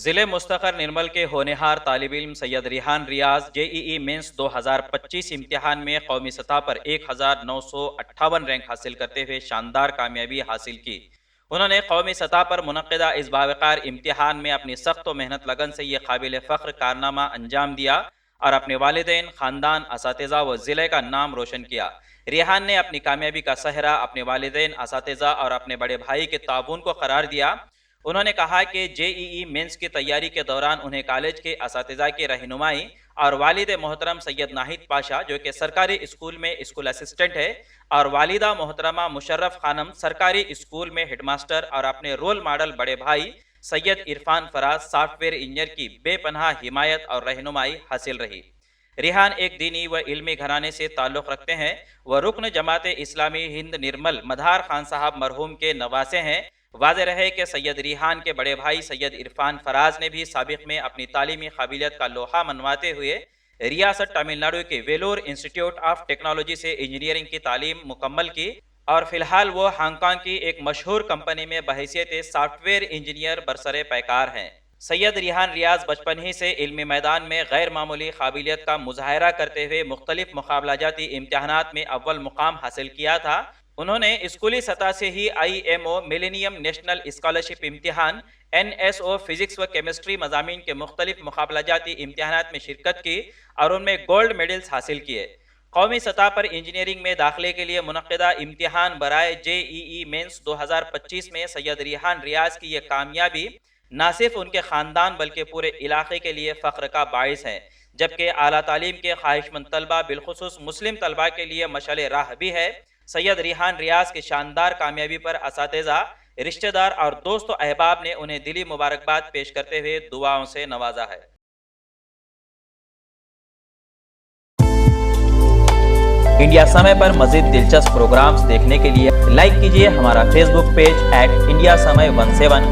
ضلع مستقر نرمل کے ہونہار طالب علم سید ریحان ریاض JEE مینس 2025 امتحان میں قومی سطح پر 1958 رینک حاصل کرتے ہوئے شاندار کامیابی حاصل کی۔ انہوں نے قومی سطح پر منعقدہ اس باوقار امتحان میں اپنی سخت و محنت لگن سے یہ قابل فخر کارنامہ انجام دیا اور اپنے والدین، خاندان، اساتذہ و ضلع کا نام روشن کیا۔ ریحان نے اپنی کامیابی کا سہرا اپنے والدین، اساتذہ اور اپنے بڑے بھائی کے تعاون کو قرار دیا۔ انہوں نے کہا کہ JEE مینس کی تیاری کے دوران انہیں کالج کے اساتذہ کی رہنمائی اور والد محترم سید ناہید پاشا جو کہ سرکاری اسکول میں اسکول اسسٹنٹ ہے اور والدہ محترمہ مشرف خانم سرکاری اسکول میں ہیڈ ماسٹر اور اپنے رول ماڈل بڑے بھائی سید عرفان فراز سافٹ ویئر انجینئر کی بے پناہ حمایت اور رہنمائی حاصل رہی۔ ریحان ایک دینی و علمی گھرانے سے تعلق رکھتے ہیں۔ وہ رکن جماعت اسلامی ہند نرمل مدھار خان صاحب مرحوم کے نواسے ہیں۔ واضح رہے کہ سید ریحان کے بڑے بھائی سید عرفان فراز نے بھی سابق میں اپنی تعلیمی قابلیت کا لوہا منواتے ہوئے ریاست تمل ناڈو کے ویلور انسٹیٹیوٹ آف ٹیکنالوجی سے انجینئرنگ کی تعلیم مکمل کی اور فی الحال وہ ہانگ کانگ کی ایک مشہور کمپنی میں بحیثیت سافٹ ویئر انجینئر برسر پیکار ہیں۔ سید ریحان ریاض بچپن ہی سے علمی میدان میں غیر معمولی قابلیت کا مظاہرہ کرتے ہوئے مختلف مقابلہ جاتی امتحانات میں اول مقام حاصل کیا تھا۔ انہوں نے اسکولی سطح سے ہی IMO ملینیم نیشنل اسکالرشپ امتحان، NSO فزکس و کیمسٹری مضامین کے مختلف مقابلہ جاتی امتحانات میں شرکت کی اور ان میں گولڈ میڈلز حاصل کیے۔ قومی سطح پر انجینئرنگ میں داخلے کے لیے منعقدہ امتحان برائے JEE مینس 2025 میں سید ریحان ریاض کی یہ کامیابی نہ صرف ان کے خاندان بلکہ پورے علاقے کے لیے فخر کا باعث ہے، جبکہ اعلیٰ تعلیم کے خواہش مند طلبہ بالخصوص مسلم طلبہ کے لیے مشعل راہ بھی ہے۔ سید ریحان ریاض کی شاندار کامیابی پر اساتذہ، رشتہ دار اور دوست و احباب نے انہیں دلی مبارکباد پیش کرتے ہوئے دعاؤں سے نوازا ہے۔ انڈیا سمے پر مزید دلچسپ پروگرامز دیکھنے کے لیے لائک کیجیے ہمارا فیس بک پیج @IndiaSamay17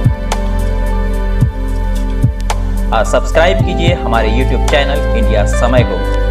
اور سبسکرائب کیجیے ہمارے YouTube چینل انڈیا سمے کو۔